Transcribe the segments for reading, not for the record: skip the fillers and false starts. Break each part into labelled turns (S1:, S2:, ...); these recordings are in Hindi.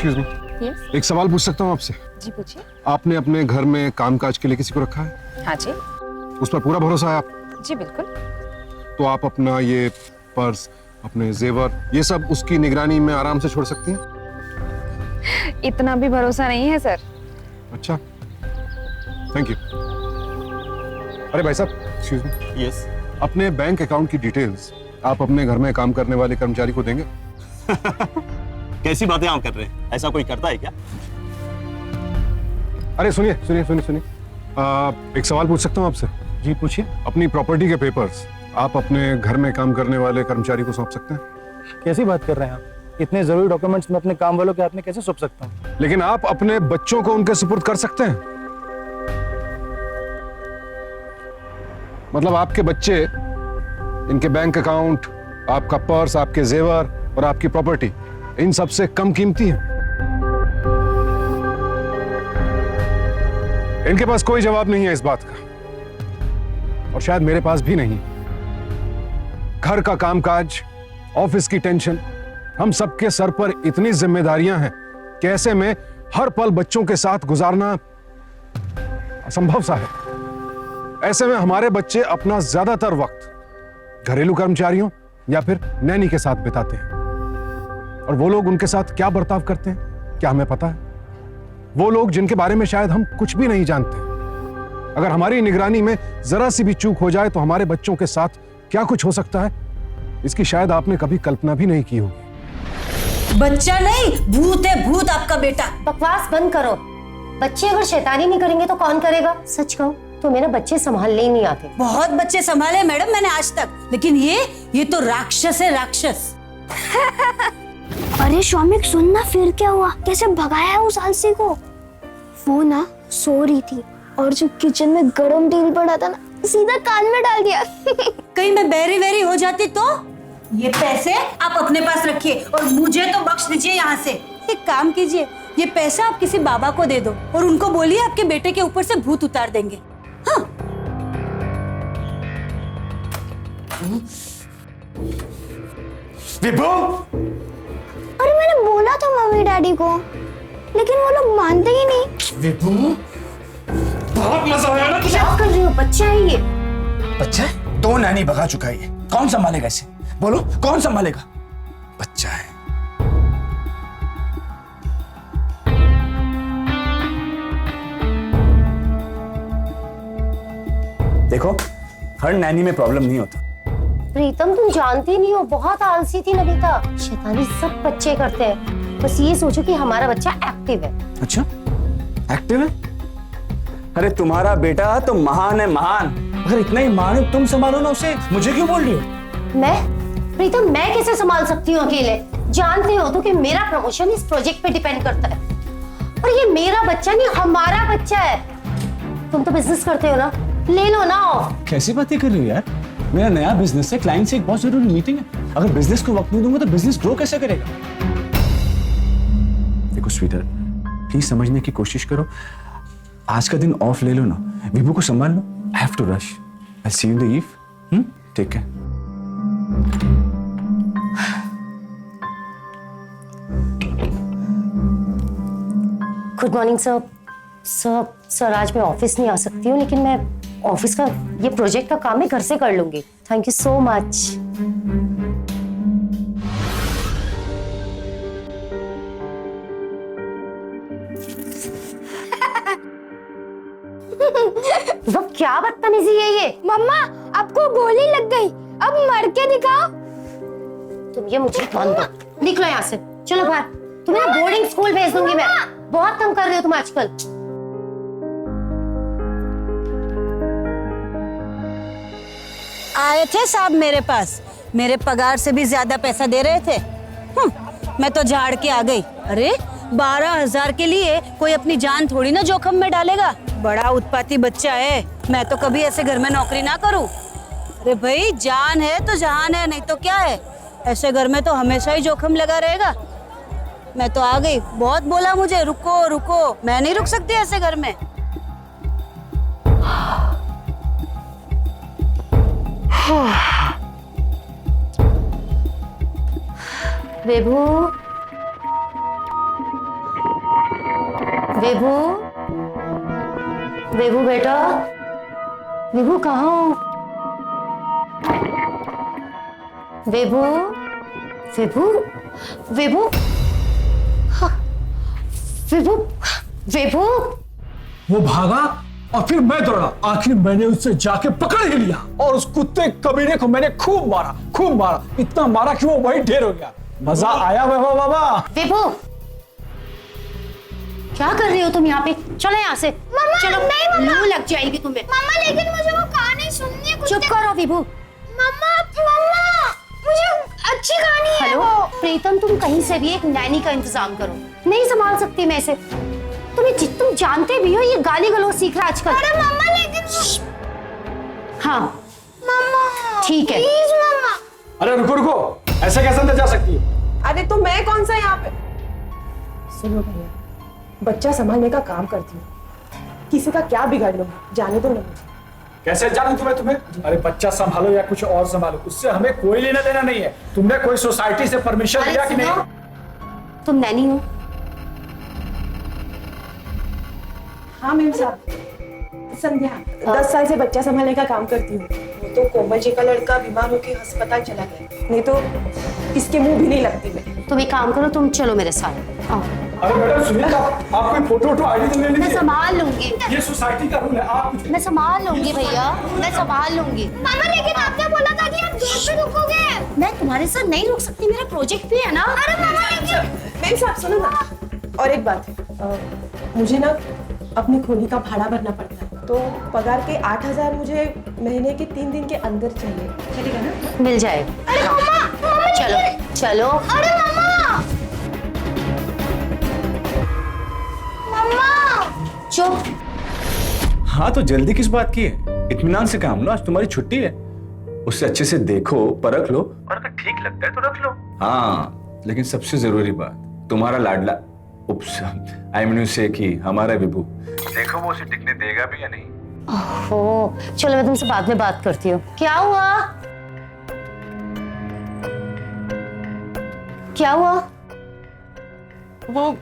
S1: एक्सक्यूज मी,
S2: यस
S1: एक सवाल पूछ सकता हूँ आपसे?
S2: जी पूछिए।
S1: आपने अपने घर में कामकाज के लिए किसी को रखा है?
S2: हाँ जी।
S1: उस पर पूरा भरोसा है आप?
S2: जी बिल्कुल।
S1: तो आप अपना ये पर्स, अपने जेवर, ये सब उसकी निगरानी में आराम से छोड़ सकती हैं?
S2: इतना भी भरोसा नहीं है सर।
S1: अच्छा, थैंक यू। अरे भाई साहब, एक्सक्यूज मी,
S3: यस।
S1: अपने बैंक अकाउंट की डिटेल्स आप अपने घर में काम करने वाले कर्मचारी को देंगे?
S3: कैसी बातें आप कर रहे हैं? ऐसा कोई करता है क्या?
S1: अरे सुनिए सुनिए सुनिए सुनिए, एक सवाल पूछ सकता हूँ आपसे?
S4: जी पूछिए।
S1: अपनी प्रॉपर्टी के पेपर्स आप अपने घर में काम करने वाले कर्मचारी को सौंप सकते हैं?
S4: कैसी बात कर रहे हैं आप? इतने जरूरी डॉक्यूमेंट्स मैं अपने काम वालों के हाथ में कैसे सौंप सकता हूँ?
S1: लेकिन आप अपने बच्चों को उनके सुपुर्द कर सकते हैं। मतलब आपके बच्चे, इनके बैंक अकाउंट, आपका पर्स, आपके जेवर और आपकी प्रॉपर्टी इन सब से कम कीमती है। इनके पास कोई जवाब नहीं है इस बात का, और शायद मेरे पास भी नहीं। घर का कामकाज, ऑफिस की टेंशन, हम सबके सर पर इतनी जिम्मेदारियां हैं कि ऐसे में हर पल बच्चों के साथ गुजारना असंभव सा है। ऐसे में हमारे बच्चे अपना ज्यादातर वक्त घरेलू कर्मचारियों या फिर नैनी के साथ बिताते हैं, और वो लोग उनके साथ क्या बर्ताव करते हैं क्या हमें पता है? वो लोग जिनके बारे में शायद हम कुछ भी नहीं जानते। अगर हमारी निगरानी में जरा सी भी चूक हो जाए तो हमारे बच्चों के साथ क्या कुछ हो सकता है, इसकी शायद आपने कभी कल्पना भी नहीं की होगी।
S5: बच्चा नहीं, भूत है, भूत आपका बेटा।
S6: बकवास बंद करो। बच्चे अगर शैतानी नहीं करेंगे तो कौन करेगा? सच कहूं तो मेरे बच्चे संभालने ही नहीं आते।
S5: बहुत बच्चे संभाले मैडम मैंने आज तक, लेकिन ये तो राक्षस है, राक्षस।
S7: अरे शौमिक सुनना, फिर क्या हुआ? कैसे भगाया है उस आलसी को? वो ना सो रही थी और जो किचन में गरम तेल पड़ा था ना, सीधा कान में डाल दिया।
S5: कहीं मैं बेरी वेरी हो जाती तो? ये पैसे आप अपने पास रखिए और मुझे तो बख्श दीजिए यहाँ से। एक काम कीजिए, ये पैसा आप किसी बाबा को दे दो और उनको बोलिए आपके बेटे के ऊपर से भूत उतार देंगे। हाँ।
S3: विभू!
S7: अरे मैंने बोला था मम्मी डैडी को, लेकिन वो लोग मानते ही नहीं।
S3: विभू, बहुत मजा आया ना तुझे?
S6: क्या कर रही हो? बच्चा है ये।
S8: बच्चा है? 2 नैनी भगा चुका है ये। कौन संभालेगा इसे? बोलो, कौन संभालेगा? बच्चा है। देखो, हर नैनी में प्रॉब्लम नहीं होता।
S6: प्रीतम तुम जानती नहीं हो, बहुत आलसी थी नमिता। शैतानी सब बच्चे करते हैं। बस ये सोचो कि हमारा बच्चा एक्टिव है।
S8: अच्छा, एक्टिव है? अरे तुम्हारा बेटा तो महान है, महान। अगर इतना ही महान है, तुम संभालो ना उसे। मुझे क्यों बोल रही हो?
S6: प्रीतम मैं कैसे संभाल सकती हूँ अकेले? जानते हो तो कि मेरा प्रमोशन इस प्रोजेक्ट पे डिपेंड करता है, और ये मेरा बच्चा नहीं, हमारा बच्चा है। तुम तो बिजनेस करते हो ना, ले लो ना ऑफ।
S8: कैसी बातें कर रही हो यार? मेरा नया बिजनेस है, क्लाइंट से एक बहुत जरूरी मीटिंग है। अगर बिजनेस को वक्त नहीं दूंगा तो बिजनेस ग्रो कैसे करेगा? देखो स्वीटर, प्लीज समझने की कोशिश करो। आज का दिन ऑफ ले लो ना, विभू को संभाल लो। I have to rush. I see you in the eve. ठीक है।
S6: Good morning sir. सर आज मैं ऑफिस नहीं आ सकती हूँ, लेकिन मैं ऑफिस का ये प्रोजेक्ट का काम मैं घर से कर लूंगी। Thank you so much. वो क्या बदतमीजी है ये?
S7: मम्मा आपको गोली लग गई, अब मर के दिखाओ।
S6: तुम ये मुझे मान दो, निकलो यहाँ से, चलो बाहर। तुम्हें बोर्डिंग स्कूल भेज दूंगी मैं। बहुत तंग कर रहे हो तुम आजकल।
S5: आए थे साहब मेरे पास, मेरे पगार से भी ज्यादा पैसा दे रहे थे। मैं तो झाड़ के आ गई। अरे 12,000 के लिए कोई अपनी जान थोड़ी ना जोखम में डालेगा। बड़ा उत्पाती बच्चा है, मैं तो कभी ऐसे घर में नौकरी ना करूं। अरे भाई, जान है तो जहान है, नहीं तो क्या है। ऐसे घर में तो हमेशा ही जोखम लगा रहेगा। मैं तो आ गई। बहुत बोला मुझे रुको रुको, मैं नहीं रुक सकती ऐसे घर में।
S6: विभू, विभू, विभू बेटा, विभू कहाँ हो? विभू, विभू, विभू, हाँ, विभू, विभू।
S9: वो भागा और फिर मैं दौड़ा। आखिर मैंने उससे जाके पकड़ ही लिया और उस कुत्ते कमीने को मैंने खूब मारा, इतना मारा कि वो वही ढेर हो गया। मजा आया वैभव बाबा।
S6: विभू, क्या कर रहे हो तुम यहाँ पे? चलो यहाँ से।
S7: मम्मा,
S6: चलो,
S7: नहीं मम्मा।
S6: लू लग जाएगी तुम्हें।
S7: मम्मा लेकिन मुझे वो कहानी सुननी है।
S6: चुप करो विभू।
S7: मम्मा, मम्मा, मुझे अच्छी कहानी है
S6: हेलो
S7: वो।
S6: प्रीतम, तुम कहीं से भी एक नैनी का इंतजाम करो। नहीं संभाल सकती मैं इसे। तुम जानते भी हो ये गाली गलौज सीख रहा है आजकल।
S7: अरे मम्मा लेकिन
S6: हाँ
S7: मम्मा
S6: ठीक है।
S7: प्लीज मम्मा।
S9: अरे रुको, ऐसे कैसे अंदर जा सकती है?
S10: अरे तो मैं कौन सा यहाँ पे? सुनो भैया, बच्चा संभालने का काम करती हूँ, किसी का क्या बिगाड़ लूंगी, जाने दो ना मुझे।
S9: कैसे जानू तुम्हें? अरे बच्चा संभालो या कुछ और संभालो, उससे हमें कोई लेना देना नहीं है। तुमने कोई सोसाइटी से परमिशन लिया कि नहीं?
S6: तुम नैनी हो?
S10: हाँ मैम साहब, संध्या 10 साल से बच्चा संभालने का काम करती हूँ। वो तो कोमल जी का लड़का बीमार होकर अस्पताल चला गया, नहीं तो इसके मुंह भी नहीं लगती मैं।
S6: तुम एक काम करो, तुम चलो मेरे साथ। आओ।
S9: अरे मैडम सुनिए, आप कोई फोटो आईडी तो ले
S6: मैं
S9: लीजिए।
S6: संभाल लूंगी।
S9: ये सोसाइटी का रूल है, आप कुछ
S6: मैं संभाल लूंगी भैया, मैं संभाल लूंगी।
S7: मम्मा लेकिन आपने बोला था कि आप गेट पे रुकोगे।
S6: मैं तुम्हारे साथ नहीं रुक सकती, मेरा प्रोजेक्ट भी है ना।
S7: अरे मम्मा लेकिन
S10: मैम साहब सुनो ना, और एक बात, मुझे ना अपने खोली का भाड़ा भरना पड़ता है, तो पगार के 8,000 मुझे महीने के 3 दिन के अंदर चाहिए, चलेगा ना?
S6: मिल जाएगा।
S7: अरे मम्मा
S6: चलो चलो।
S7: अरे मम्मा, मम्मा
S6: चुप।
S8: हाँ तो जल्दी किस बात की है? इत्मीनान से काम लो, आज तुम्हारी छुट्टी है। उससे अच्छे से देखो, परख लो और अगर ठीक लगता है तो रख लो। हाँ लेकिन सबसे जरूरी बात, तुम्हारा लाडला आई मीन से कि हमारा विभू, देखो वो उसे टिकने देगा भी या नहीं।
S6: ओहो, चलो मैं तुमसे बाद में बात करती हूँ। क्या हुआ? क्या हुआ?
S10: वो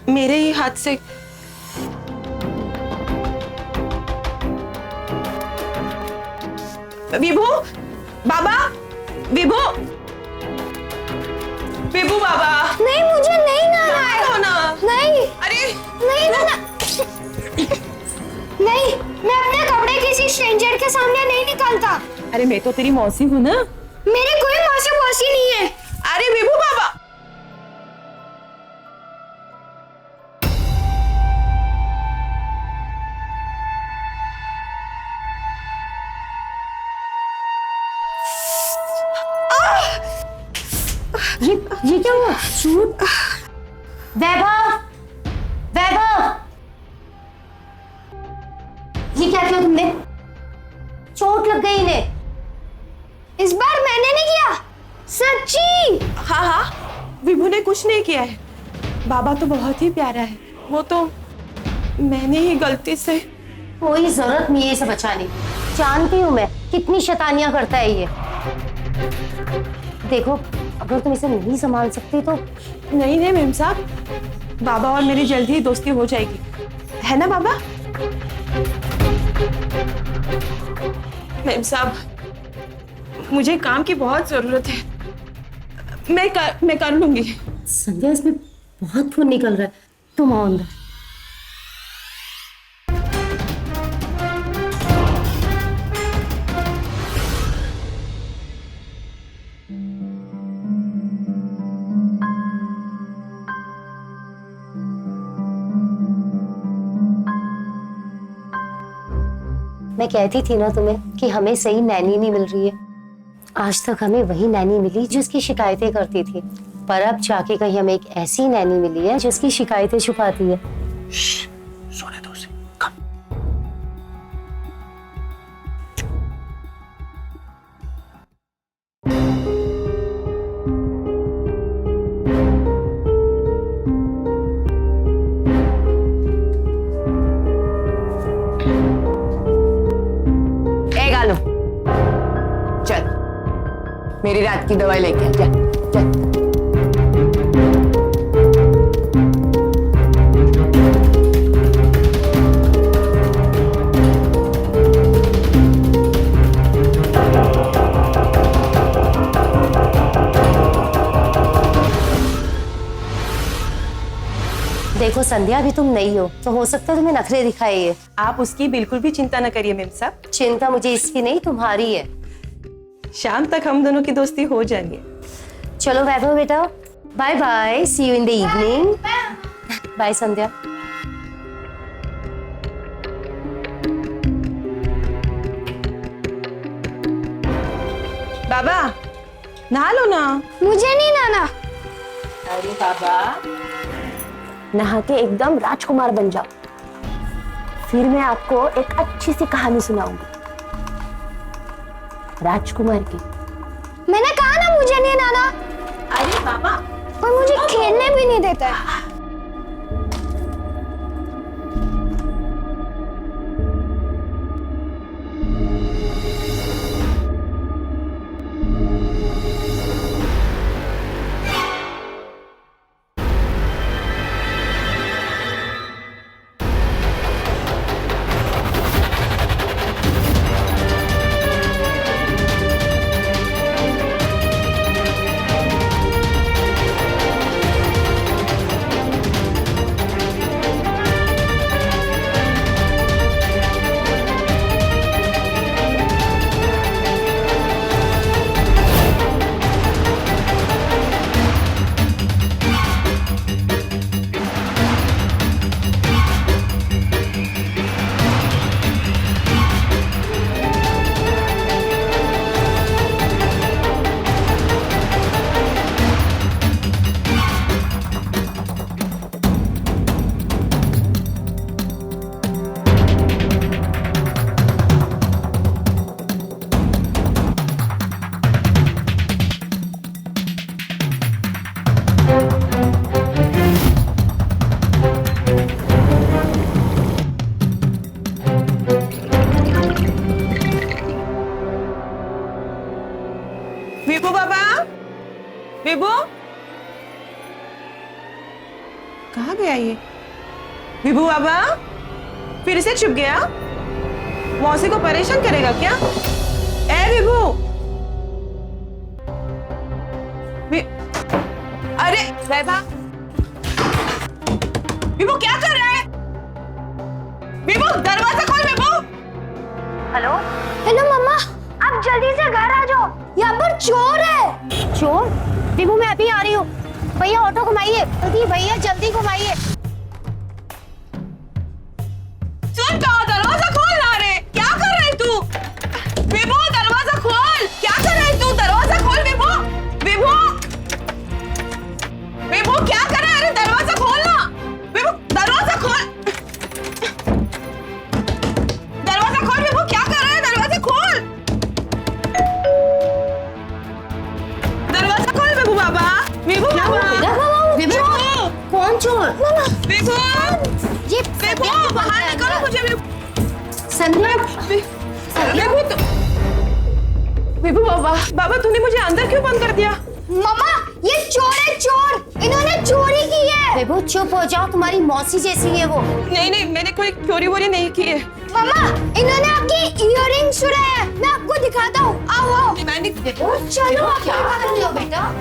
S10: मेरे ही हाथ से विभू बाबा, विभू बाबा।
S7: नहीं मुझे नहीं नहाना है।
S10: हो ना।
S7: नहीं
S10: अरे
S7: नहीं नहाना। नहीं, मैं अपने कपड़े किसी स्ट्रेंजर के सामने नहीं निकालता।
S10: अरे मैं तो तेरी मौसी हूँ ना।
S7: मेरी कोई मौसी नहीं है।
S10: अरे विभू बाबा।
S6: ये क्या हुआ? शूट। वैभव, वैभव, ये क्या किया तुमने? चोट लग गई इन्हें।
S7: इस बार मैंने नहीं किया, सच्ची।
S10: हाँ, विभू ने कुछ नहीं किया है। बाबा तो बहुत ही प्यारा है, वो तो मैंने ही गलती से।
S6: कोई जरूरत नहीं है इसे बचाने की। जानती हूँ मैं कितनी शैतानियां करता है ये। देखो, अगर तुम इसे नहीं संभाल सकती तो।
S10: नहीं मैम साहब, बाबा और मेरी जल्दी ही दोस्ती हो जाएगी, है ना बाबा? मैम साहब, मुझे काम की बहुत जरूरत है, मैं कर लूंगी।
S6: संध्या, इसमें बहुत खून निकल रहा है, तुम आओ अंदर। मैं कहती थी ना तुम्हें कि हमें सही नैनी नहीं मिल रही है। आज तक हमें वही नैनी मिली जिसकी शिकायतें करती थी, पर अब जाके कहीं हमें एक ऐसी नैनी मिली है जिसकी शिकायतें छुपाती है।
S8: सोने दो उसे।
S10: गालो, चल मेरी रात की दवाई लेके आ, चल चल।
S6: देखो संध्या, अभी तुम नई हो तो सकता है तुम्हें नखरे दिखाए ये।
S10: आप उसकी बिल्कुल भी चिंता न करिए मेम साहब।
S6: चिंता मुझे इसकी नहीं, तुम्हारी है।
S10: शाम तक हम दोनों की दोस्ती हो जाएगी।
S6: चलो वैभव बेटा, bye bye, see you in the evening. Bye Sandhya.
S10: बाबा नहा लो ना।
S7: मुझे नहीं नहाना।
S10: अरे बाबा,
S7: नहा के एकदम राजकुमार बन जाओ, फिर मैं आपको एक अच्छी सी कहानी सुनाऊंगी राजकुमार की। मैंने कहा ना मुझे नहीं नहाना।
S10: अरे बाबा,
S7: और मुझे खेलने भी नहीं देता है।
S10: विभू बाबा, विभू कहाँ गया ये? विभू बाबा फिर से छुप गया? मौसी को परेशान करेगा क्या? ए विभू, अरे वैभव, विभू क्या कर रहा है? विभू दरवाजा खोल विभू।
S6: हेलो
S7: हेलो मम्मा, आप जल्दी से घर आ जाओ, यहाँ पर चोर है।
S6: चोर? विभू मैं अभी आ रही हूँ। भैया ऑटो घुमाइए जल्दी, भैया जल्दी घुमाइए।
S10: सुन तो, दरवाजा खोल ना रे, क्या कर रहे तू? विभू दरवाजा खोल, क्या कर रहे तू? दरवाजा खोल विभू। विभू, विभू क्या कर रहा है? अरे दरवाजा खोल ना विभू, दरवाजा खोल, दरवाजा खोल विभू, क्या कर रहा है? दरवाजा खोल, दरवाजा खोल विभू बाबा। विभू बाबा,
S6: विभू कौन चोर?
S10: विभू,
S6: ये
S10: विभू बाहर निकलो, मुझे
S6: संध्या।
S10: विभू तो, विभू बाबा तूने मुझे अंदर क्यों बंद कर दिया?
S7: मम्मा ये चोर है, चोर, इन्होंने चोरी की है।
S6: विभू चुप हो जाओ, तुम्हारी मौसी जैसी है वो।
S10: नहीं मैंने कोई चोरी वोरी नहीं की है।
S7: मम्मा इन्होंने आपकी इयररिंग्स चुराए हैं, मैं आपको दिखाता हूँ, आओ आओ।
S10: मैंने
S7: चलो आप
S6: क्या कर रही हो बेटा?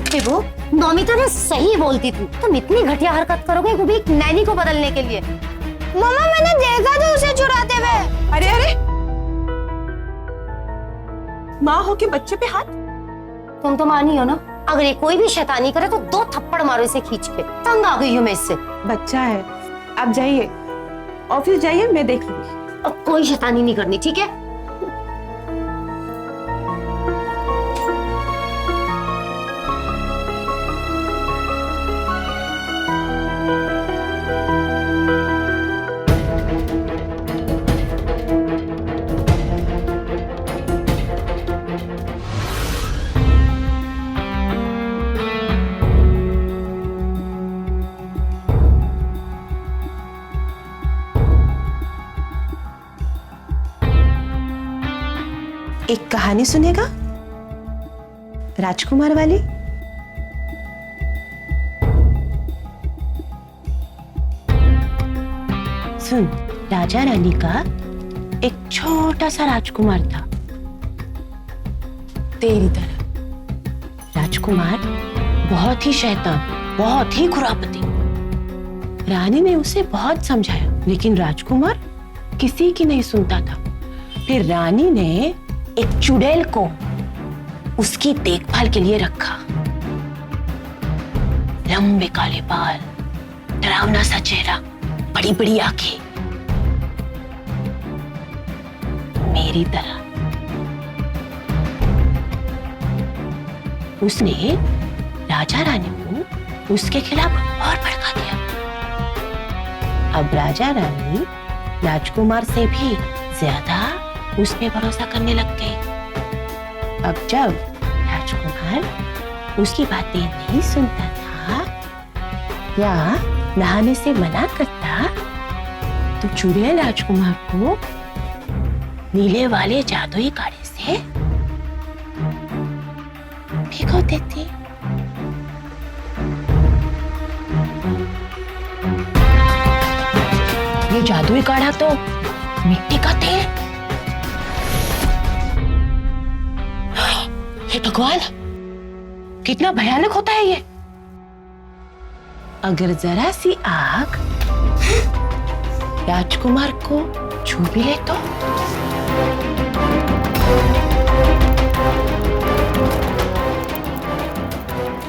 S6: विभू, नौमिता ने सही बोलती थी, तुम इतनी घटिया हरकत करोगे वो भी एक नैनी को बदलने के लिए।
S7: मम्मा मैंने देखा था उसे चुराते हुए।
S10: अरे माँ हो के बच्चे पे हाथ?
S6: तुम तो मानी हो ना, अगर ये कोई भी शैतानी करे तो 2 थप्पड़ मारो इसे खींच के। तंग आ गई हूँ मैं इससे।
S10: बच्चा है, आप जाइए, ऑफिस जाइए, मैं देख लूंगी।
S6: अब कोई शैतानी नहीं करनी, ठीक है?
S10: एक कहानी सुनेगा राजकुमार वाली? सुन, राजा रानी का एक छोटा सा राजकुमार था, तेरी तरह। राजकुमार बहुत ही शैतान, बहुत ही खुरापती। रानी ने उसे बहुत समझाया, लेकिन राजकुमार किसी की नहीं सुनता था। फिर रानी ने एक चुड़ैल को उसकी देखभाल के लिए रखा। लंबे काले बाल, डरावना सा चेहरा, बड़ी बड़ी आंखें, मेरी तरह। उसने राजा रानी को उसके खिलाफ और भड़का दिया। अब राजा रानी राजकुमार से भी ज्यादा उस पे भरोसा करने लग गए। अब जब राजकुमार उसकी बातें नहीं सुनता था या नहाने से मना करता, तो चुड़ैल राजकुमार को नीले वाले जादुई काढ़े से भिगो देती। ये जादुई काढ़ा तो मिट्टी का तेल। हे भगवान, कितना भयानक होता है ये। अगर जरा सी आग राजकुमार को छू भी ले तो?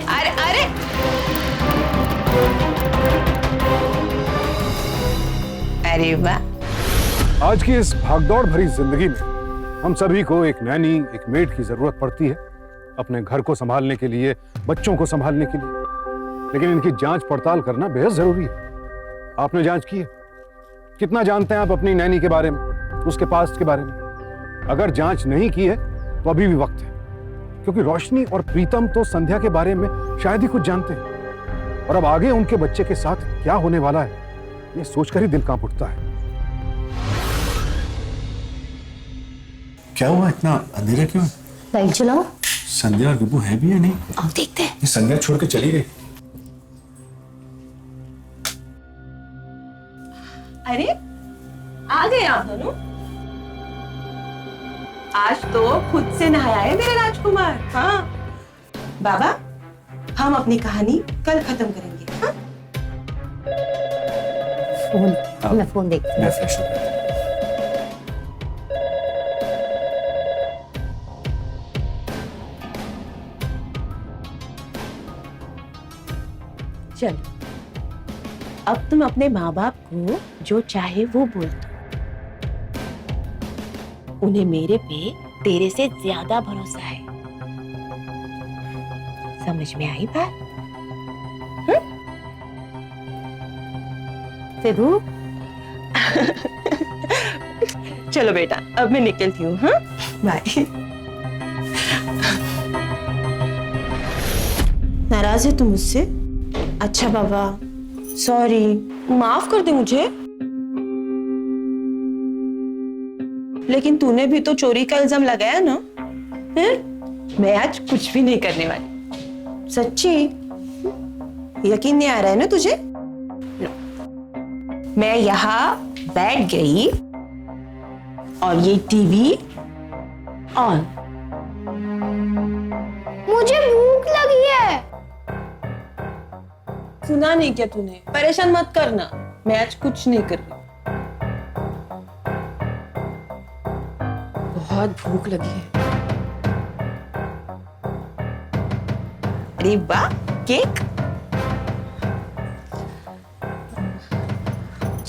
S10: अरे अरे, अरे वाह।
S1: आज की इस भागदौड़ भरी जिंदगी में हम सभी को एक नैनी, एक मेड की जरूरत पड़ती है, अपने घर को संभालने के लिए, बच्चों को संभालने के लिए। लेकिन इनकी जांच पड़ताल करना बेहद जरूरी है। आपने जांच की है? कितना जानते हैं आप अपनी नैनी के बारे में, उसके पास्ट के बारे में? अगर जांच नहीं की है तो अभी भी वक्त है, क्योंकि रोशनी और प्रीतम तो संध्या के बारे में शायद ही कुछ जानते हैं। और अब आगे उनके बच्चे के साथ क्या होने वाला है, ये सोचकर ही दिल कांप उठता है।
S8: क्या हुआ, इतना अंधेरा क्यों?
S6: लाइट जलाओ।
S8: संध्या और विभू है भी या नहीं?
S6: अब देखते हैं।
S8: ये संध्या छोड़ के चली गई।
S10: अरे आ गए आप दोनों। आज तो खुद से नहाया है मेरा राजकुमार। हाँ बाबा, हम अपनी कहानी कल खत्म करेंगे। हाँ?
S6: फोन, मैं फोन देखती हूँ।
S8: मैं फ्रेश हो गया।
S10: चलो, अब तुम अपने माँ बाप को जो चाहे वो बोल दो। उन्हें मेरे पे तेरे से ज्यादा भरोसा है। समझ में आई बात?
S6: विभू,
S10: चलो बेटा, अब मैं निकलती हूँ। हाँ, बाय। नाराज है तुम मुझसे? अच्छा बाबा, सॉरी, माफ कर दे मुझे। लेकिन तूने भी तो चोरी का इल्जाम लगाया ना? मैं आज कुछ भी नहीं करने वाली। सच्ची? यकीन नहीं आ रहा है ना तुझे? मैं यहाँ बैठ गई और ये टीवी ऑन।
S7: मुझे भूख लगी है।
S10: सुना नहीं क्या तूने? परेशान मत करना, मैं आज कुछ नहीं कर रही। बहुत भूख लगी है। अरे वाह, केक,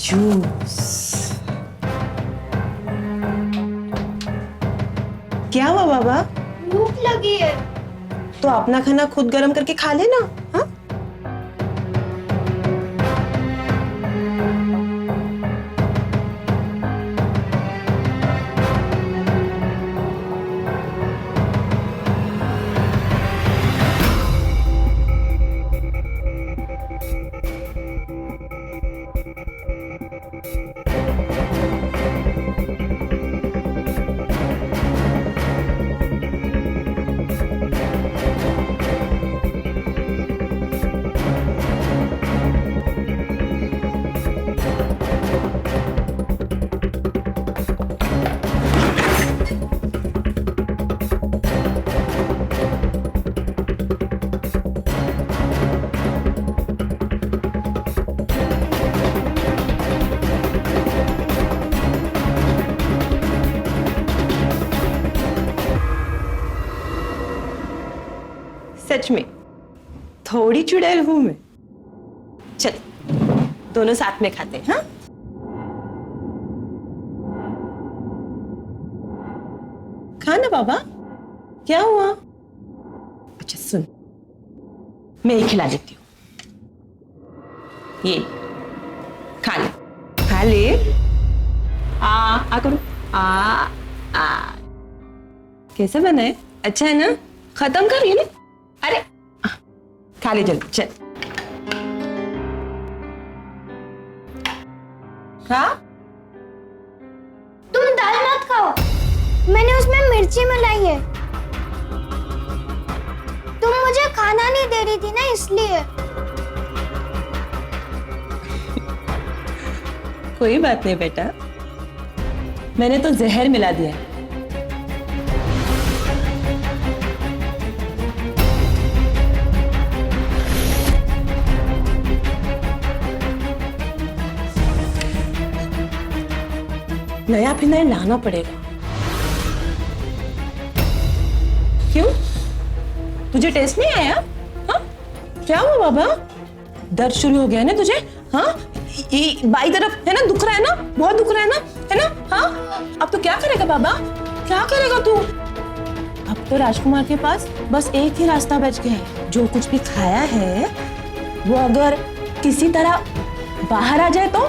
S10: जूस। क्या हुआ बाबा?
S7: भूख लगी है।
S10: तो अपना खाना खुद गरम करके खा लेना। हाँ, सच में थोड़ी चुड़ैल हूं मैं। चल दोनों साथ में खाते हैं। हाँ खाना बाबा, क्या हुआ? अच्छा सुन, मैं ही खिला देती हूँ। ये खा ले, खा ले। आ करो। आ कैसे बना है? अच्छा है ना? खत्म कर ये। अरे खा ले जल्दी, चल खा।
S7: तुम दाल मत खाओ, मैंने उसमें मिर्ची मिलाई है। तुम मुझे खाना नहीं दे रही थी ना, इसलिए।
S10: कोई बात नहीं बेटा, मैंने तो जहर मिला दिया। नया फिनाइल लाना पड़ेगा। क्यों? तुझे टेस्ट नहीं आया? हाँ? क्या हुआ बाबा? दर्द शुरू हो गया ना तुझे? हाँ? ये बाई तरफ है ना, दुख रहा है ना, बहुत दुख रहा है ना, है ना? हाँ? अब तो क्या करेगा बाबा? क्या करेगा तू? अब तो राजकुमार के पास बस एक ही रास्ता बच गया है। जो कुछ भी खाया है वो अगर किसी तरह बाहर आ जाए तो,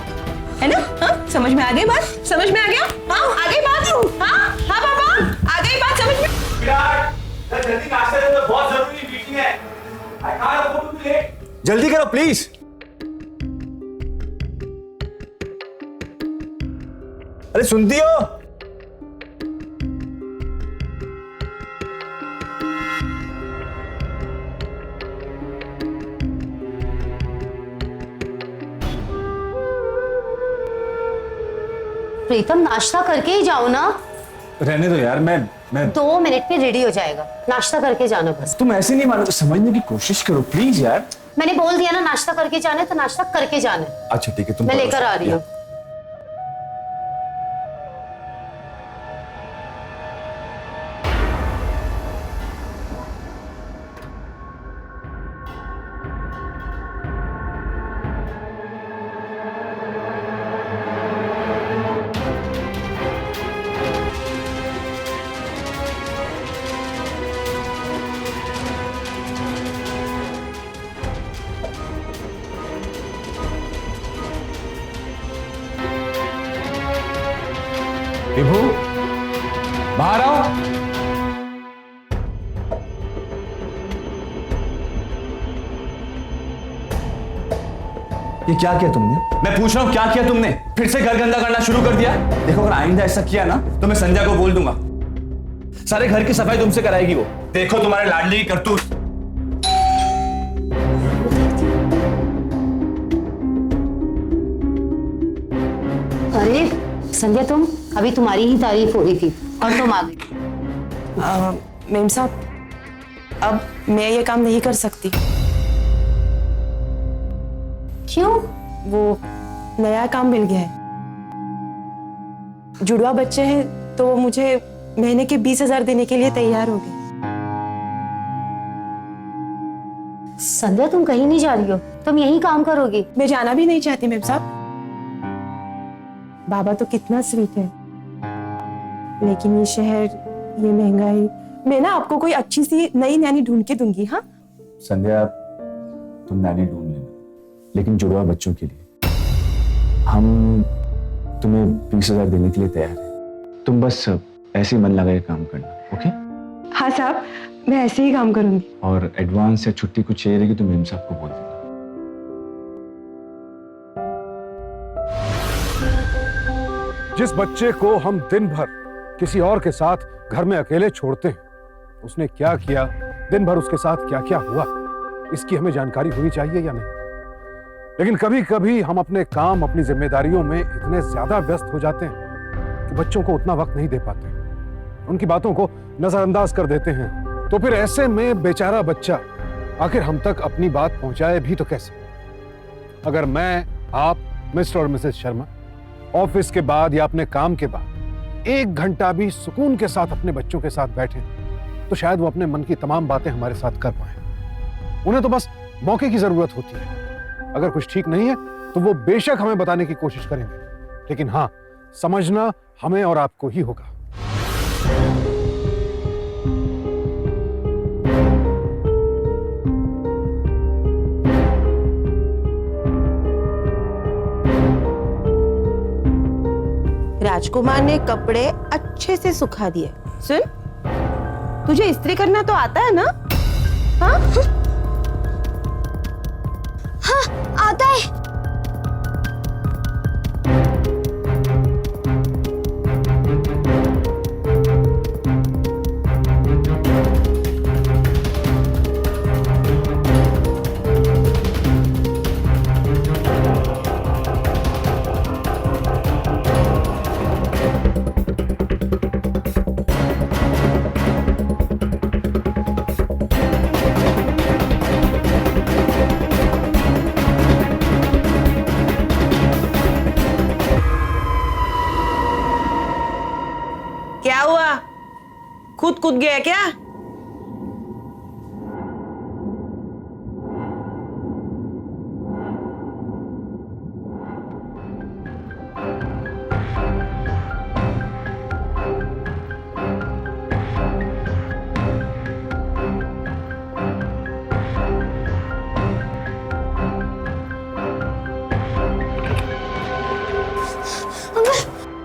S10: है ना? हाँ? समझ में आ गई बात? समझ में आ गया? हाँ आ गई बात? हाँ हाँ बाबा, आ गई बात समझ में?
S8: जल्दी नाश्ता दे दो, बहुत जरूरी मीटिंग है। I can't afford to be late. जल्दी करो प्लीज। अरे सुनती हो?
S6: प्रीतम नाश्ता करके ही जाओ ना।
S8: रहने दो यार, मैं
S6: 2 मिनट में रेडी हो जाएगा, नाश्ता करके जाना बस।
S8: तुम ऐसे नहीं मानो तो समझने की कोशिश करो प्लीज यार।
S6: मैंने बोल दिया ना नाश्ता करके जाना है तो नाश्ता करके जाना है।
S8: अच्छा ठीक है, तुम
S6: मैं लेकर आ रही हूँ।
S1: विभू, बाहर आओ।
S8: ये क्या किया तुमने? मैं पूछ रहा हूँ क्या किया तुमने? फिर से घर गंदा करना शुरू कर दिया? देखो अगर आइंदा ऐसा किया ना तो मैं संध्या को बोल दूंगा। सारे घर की सफाई तुमसे कराएगी वो। देखो तुम्हारे लाडली की करतूत।
S6: अरे संध्या, तुम अभी तुम्हारी ही तारीफ हो रही थी और तुम आ गई।
S10: मेम साहब, अब मैं ये काम नहीं कर सकती।
S6: क्यों?
S10: वो नया काम मिल गया है। जुड़वा बच्चे हैं तो वो मुझे महीने के 20,000 देने के लिए तैयार हो गए।
S6: संध्या, तुम कहीं नहीं जा रही हो, तुम यही काम करोगी?
S10: मैं जाना भी नहीं चाहती मेम साहब। बाबा तो कितना स्वीट है, लेकिन ये शहर, ये महंगाई। मैं ना आपको कोई अच्छी सी नई नैनी ढूंढ के दूंगी। हाँ
S8: संध्या, तुम नैनी ढूंढ लेना, लेकिन जुड़वा बच्चों के लिए हम तुम्हें 20,000 देने के लिए तैयार हैं। तुम बस ऐसे ही मन लगाए काम करना, ओके?
S10: हाँ साहब, मैं ऐसे ही काम करूंगी।
S8: और एडवांस या छुट्टी कुछ चाहिए रहेगी तो मेम साहब को बोल देना।
S1: जिस बच्चे को हम दिन भर किसी और के साथ घर में अकेले छोड़ते हैं, उसने क्या किया, दिन भर उसके साथ क्या क्या हुआ, इसकी हमें जानकारी होनी चाहिए या नहीं? लेकिन कभी कभी हम अपने काम, अपनी जिम्मेदारियों में इतने ज्यादा व्यस्त हो जाते हैं कि बच्चों को उतना वक्त नहीं दे पाते, उनकी बातों को नजरअंदाज कर देते हैं। तो फिर ऐसे में बेचारा बच्चा आखिर हम तक अपनी बात पहुंचाए भी तो कैसे? अगर मैं, आप, मिस्टर और मिसेस शर्मा ऑफिस के बाद या अपने काम के बाद 1 घंटा भी सुकून के साथ अपने बच्चों के साथ बैठे तो शायद वो अपने मन की तमाम बातें हमारे साथ कर पाए। उन्हें तो बस मौके की जरूरत होती है। अगर कुछ ठीक नहीं है तो वो बेशक हमें बताने की कोशिश करेंगे, लेकिन हाँ, समझना हमें और आपको ही होगा।
S10: राजकुमार ने कपड़े अच्छे से सुखा दिए। सुन, तुझे इस्त्री करना तो आता है ना? हाँ?
S7: हाँ, आता है।
S10: क्या हुआ? खुद कूद गया क्या?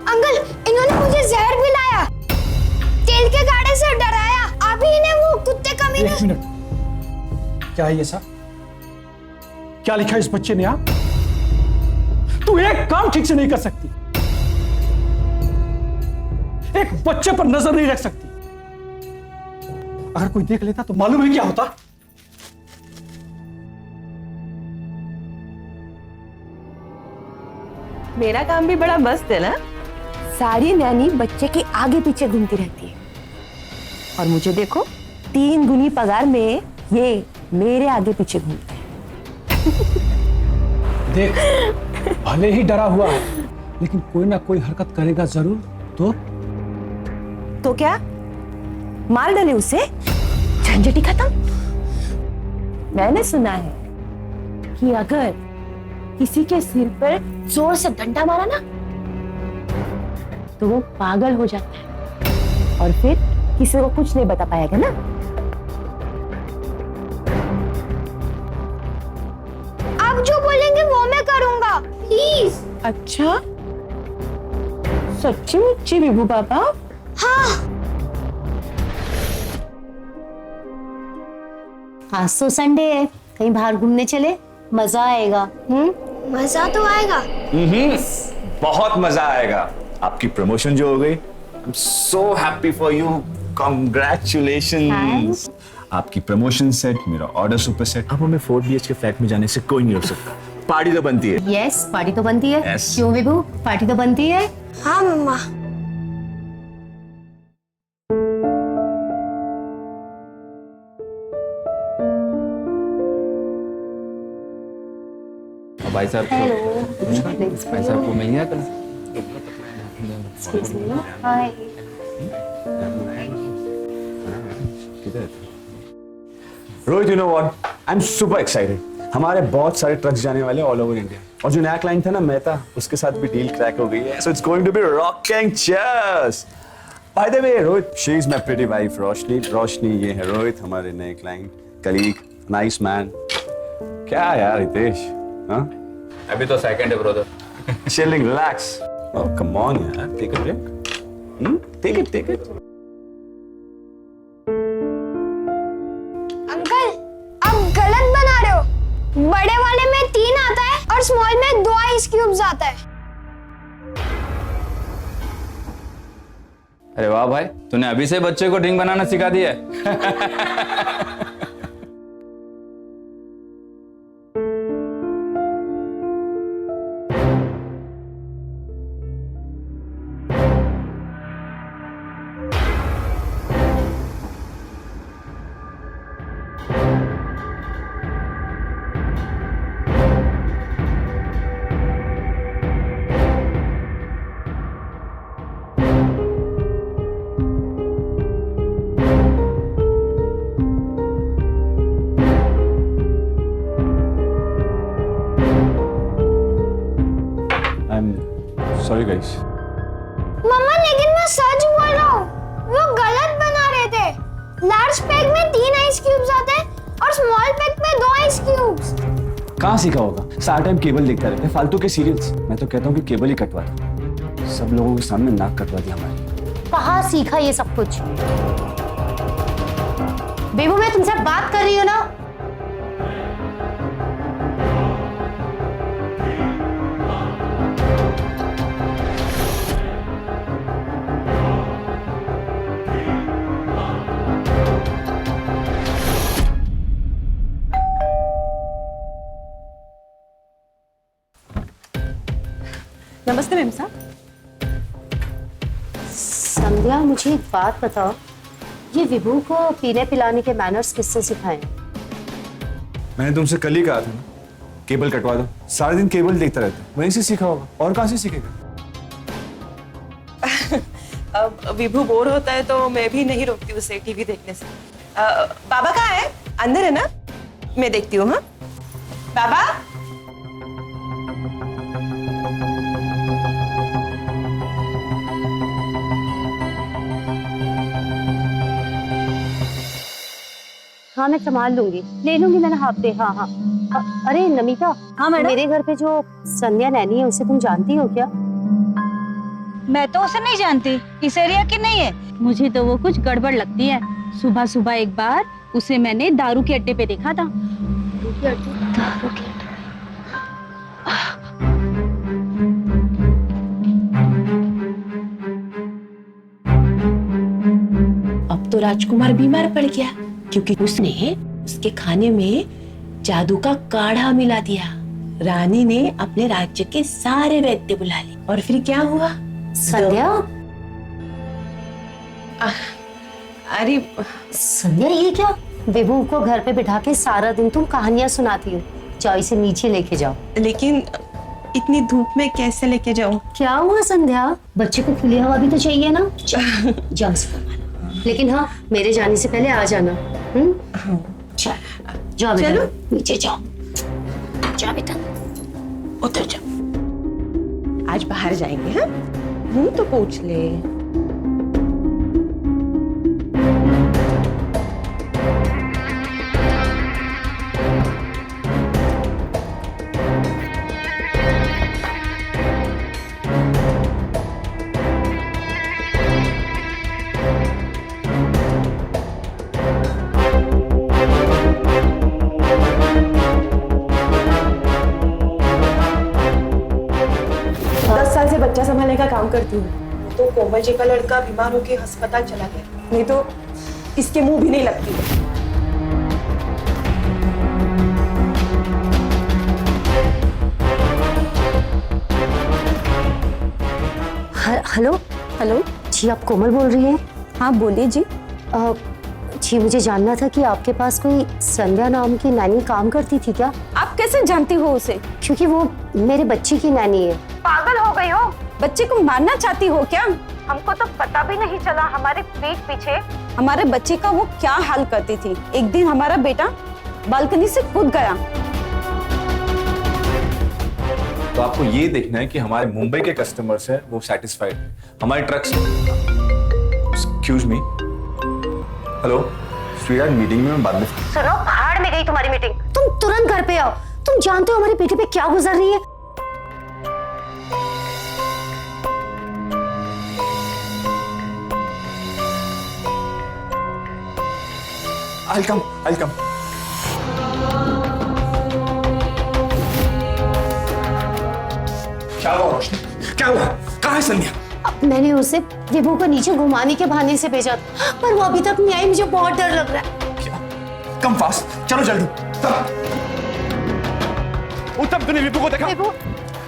S7: अंकल, इन्होंने मुझे जहर पिलाया, तेल के गाड़े से डराया, अभी इन्हें वो कुत्ते कमीने।
S9: एक मिनट, क्या है ये सब? क्या लिखा है इस बच्चे ने? यहाँ तू एक काम ठीक से नहीं कर सकती, एक बच्चे पर नजर नहीं रख सकती। अगर कोई देख लेता तो मालूम है क्या होता?
S10: मेरा काम भी बड़ा मस्त है ना। सारी नैनी बच्चे के आगे पीछे घूमती रहती है और मुझे देखो 3 गुनी पगार में ये मेरे आगे पीछे घूमते हैं।
S9: देख, भले ही डरा हुआ है लेकिन कोई ना कोई हरकत करेगा जरूर।
S10: तो क्या मार डाले उसे, झंझट ही खत्म। मैंने सुना है कि अगर किसी के सिर पर जोर से डंडा मारा ना तो वो पागल हो जाता है और फिर किसी को कुछ नहीं बता पाएगा ना।
S7: आप जो बोलेंगे वो मैं करूंगा, प्लीज।
S10: अच्छा, सच्ची मुच्ची विभू पापा?
S7: हाँ।
S6: आज तो संडे है, कहीं बाहर घूमने चले, मजा आएगा।
S7: मजा तो आएगा।
S8: बहुत मजा आएगा। आपकी प्रमोशन जो हो गई, I'm so happy for you. Congratulations. आपकी प्रमोशन सेट, मेरा ऑर्डर सुपर सेट। अब हमें 4 BHK फ्लैट में जाने से कोई नहीं रोक सकता। पार्टी तो बनती है।
S6: यस, पार्टी तो बनती है।
S8: Yes.
S6: क्यों विभू, पार्टी तो बनती है।
S7: हाँ मम्मा।
S11: भाई साहब भाई साहब को मिल गया कल।
S6: हाय।
S8: Rohit, you know what? I'm super excited. हमारे बहुत सारे ट्रक्स जाने वाले ऑल ओवर इंडिया, और जो नया क्लाइंट था ना मेहता, उसके साथ भी डील क्रैक हो गई है। So it's going to be rocking. Cheers. By the way, Rohit, she is my pretty wife, रोशनी। रोशनी ये है रोहित, हमारे नए क्लाइंट, कलीग, नाइस मैन। क्या यार हितेश, हाँ?
S11: अभी तो सेकंड है brother.
S8: Chilling, relax. Oh, come on यार, take a break. Take it, take it.
S7: Uncle, आप गलत बना रहे हो। बड़े वाले में 3 आता है और स्मॉल में 2 आइस क्यूब्स आता है।
S11: अरे वाह भाई, तूने अभी से बच्चे को ड्रिंक बनाना सिखा दिया है।
S8: गाइस।
S7: मम्मा लेकिन मैं सच बोल रहा हूँ, वो गलत बना रहे थे। लार्ज पैक में 3 आइस क्यूब्स आते हैं और स्मॉल पैक में 2 आइस क्यूब्स।
S8: कहाँ सीखा होगा? सारा टाइम केबल देखता रहता है, फालतू के सीरियल्स। मैं तो कहता हूँ कि केबल ही कटवा दो। सब लोगों के सामने नाक कटवा दिया हमारी।
S6: कहाँ सीखा ये सब कुछ? बेबू मैं तुमसे बात कर रही हूँ ना।
S10: नमस्ते मैम साहब।
S6: संध्या मुझे एक बात बताओ, ये विभू को पीने पिलाने के मैनर्स किससे सिखाए?
S8: मैंने तुमसे कल ही कहा था ना, केबल कटवा दो। सारा दिन केबल देखता रहता है, वहीं से सीखा होगा, और कहाँ से सीखेगा?
S10: अब विभू बोर होता है तो मैं भी नहीं रोकती उसे टीवी देखने से। बाबा कहाँ है? अंदर है ना? मैं देखती हूँ। हाँ बाबा।
S6: हाँ मैं संभाल लूंगी, ले लूंगी मैंने हाफ डे। हाँ हाँ। अरे नमिता।
S5: हाँ मैडम।
S6: मेरे घर पे जो संध्या नैनी है उसे तुम जानती हो क्या?
S5: मैं तो उसे नहीं जानती, इस एरिया की नहीं है।
S2: मुझे तो वो कुछ गड़बड़ लगती है। सुबह सुबह एक बार उसे मैंने दारू के अड्डे पे देखा था।
S10: अब तो राजकुमार बीमार पड़ गया क्योंकि उसने उसके खाने में जादू का काढ़ा मिला दिया। रानी ने अपने राज्य के सारे वैद्य बुला लिए और फिर क्या हुआ?
S6: संध्या?
S10: अरे
S6: संध्या ये क्या? विभू को घर पे बिठा के सारा दिन तुम कहानियां सुनाती हो। जाओ इसे नीचे लेके जाओ।
S10: लेकिन इतनी धूप में कैसे लेके जाऊं?
S6: क्या हुआ संध्या? बच्चे को खुली हवा भी तो चाहिए ना। जाओ संभालो। लेकिन हाँ मेरे जाने से पहले आ जाना। जाओ बेटा,
S10: चलो।
S6: नीचे जाओ। जाओ बेटा।
S10: उतर जाओ। आज बाहर जाएंगे। हाँ मुंह तो पूछ ले। बच्चा संभालने का काम करती हूँ। तो कोमल जी का लड़का बीमार होके अस्पताल चला गया, नहीं तो इसके मुंह भी नहीं लगती।
S6: हेलो हेलो जी, आप कोमल बोल रही हैं?
S5: हाँ बोलिए जी।
S6: जी मुझे जानना था कि आपके पास कोई संध्या नाम की नैनी काम करती थी क्या?
S5: आप कैसे जानती हो उसे?
S6: क्योंकि वो मेरे बच्चे की नैनी है।
S5: पागल हो गई हो? बच्चे को मारना चाहती हो क्या? हमको तो पता भी नहीं चला, हमारे पीठ पीछे हमारे बच्चे का वो क्या हाल करती थी। एक दिन हमारा बेटा बालकनी से कूद गया।
S8: तो आपको ये देखना है कि हमारे मुंबई के कस्टमर्स हैं वो सेटिस्फाइड, हमारे trucks. Excuse me, hello sweet, meeting में मैं बाद में।
S6: सुनो, भाड़ में गई तुम्हारी मीटिंग। तुम तुरंत घर पे आओ। तुम जानते हो हमारी बेटी पे क्या गुजर रही है?
S8: I'll come. क्या हुआ रोशनी? क्या हुआ? कहाँ है संध्या?
S6: मैंने उसे विभू को नीचे घुमाने के बहाने से भेजा था, पर वो अभी तक नहीं आई। मुझे बहुत डर लग रहा है।
S8: क्या? कम फास्ट, चलो जल्दी। उत्तम, तूने विभू को देखा?
S6: विभू?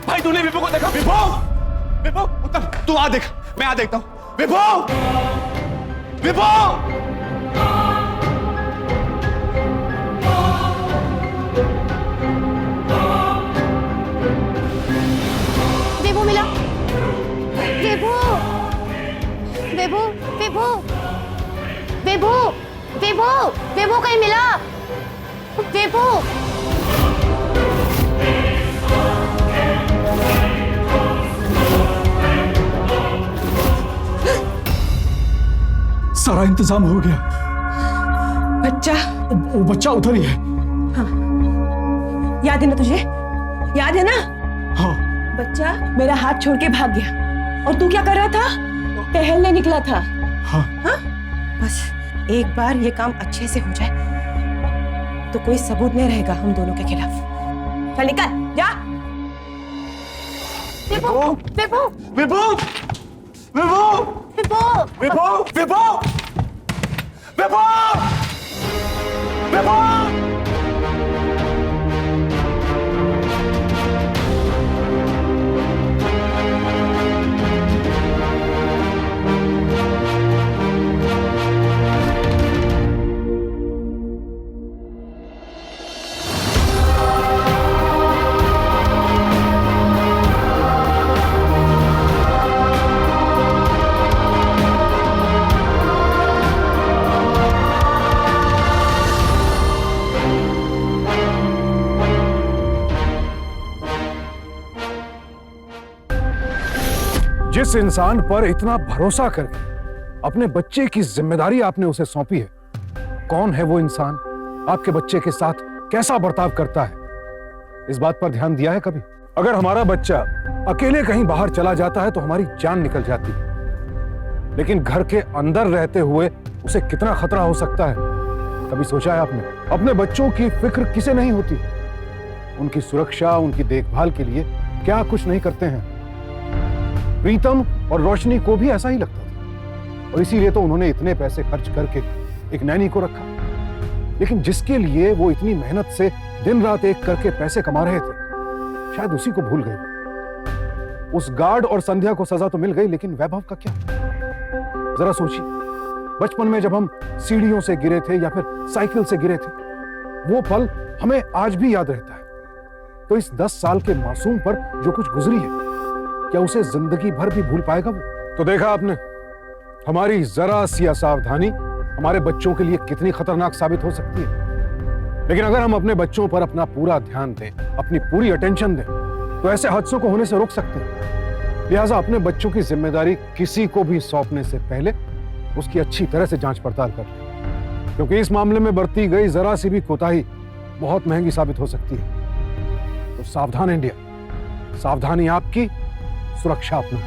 S8: भाई तूने विभू को देखा? विभू, उत्तम, तू आ देख, मैं आ देखता हूँ। विभू!
S6: विभू मिला। विभू विभू विभू विभू विभू विभू कहीं मिला? विभू
S9: सारा इंतजाम हो गया।
S10: बच्चा
S9: वो बच्चा उधर ही है।
S10: याद है ना तुझे? याद है ना?
S9: हाँ।
S10: बच्चा मेरा हाथ छोड़ के भाग गया और तू क्या कर रहा था? टहलने निकला था।
S9: हाँ।
S10: हाँ? बस एक बार ये काम अच्छे से हो जाए तो कोई सबूत नहीं रहेगा हम दोनों के खिलाफ। चल निकल जा।
S6: विभू विभू
S3: विभू विभू
S6: विभू
S3: विभू विभू विभू विभू
S1: जिस इंसान पर इतना भरोसा करके अपने बच्चे की जिम्मेदारी आपने उसे सौंपी है, कौन है वो इंसान? आपके बच्चे के साथ कैसा बर्ताव करता है? इस बात पर ध्यान दिया है कभी? अगर हमारा बच्चा अकेले कहीं बाहर चला जाता है तो हमारी जान निकल जाती है, लेकिन घर के अंदर रहते हुए उसे कितना खतरा हो सकता है, कभी सोचा है आपने? अपने बच्चों की फिक्र किसे नहीं होती? उनकी सुरक्षा, उनकी देखभाल के लिए क्या कुछ नहीं करते हैं? प्रीतम और रोशनी को भी ऐसा ही लगता था और इसीलिए तो उन्होंने इतने पैसे खर्च करके एक नैनी को रखा। लेकिन जिसके लिए वो इतनी मेहनत से दिन रात एक करके पैसे कमा रहे थे, शायद उसी को भूल गए। उस गार्ड और संध्या को सजा तो मिल गई, लेकिन वैभव का क्या? जरा सोचिए, बचपन में जब हम सीढ़ियों से गिरे थे या फिर साइकिल से गिरे थे, वो पल हमें आज भी याद रहता है। तो इस 10 साल के मासूम पर जो कुछ गुजरी है, क्या उसे जिंदगी भर भी भूल पाएगा वो? तो देखा आपने, हमारी जरा सी असावधानी हमारे बच्चों के लिए कितनी खतरनाक साबित हो सकती है। लेकिन अगर हम अपने बच्चों पर अपना पूरा ध्यान दें, अपनी पूरी अटेंशन दें, तो ऐसे हादसों को होने से रोक सकते हैं। लिहाजा अपने बच्चों की जिम्मेदारी किसी को भी सौंपने से पहले उसकी अच्छी तरह से जांच पड़ताल कर लें, क्योंकि इस मामले में बरती गई जरा सी भी कोताही बहुत महंगी साबित हो सकती है। तो सावधान इंडिया, सावधानी आपकी, सुरक्षा अपना।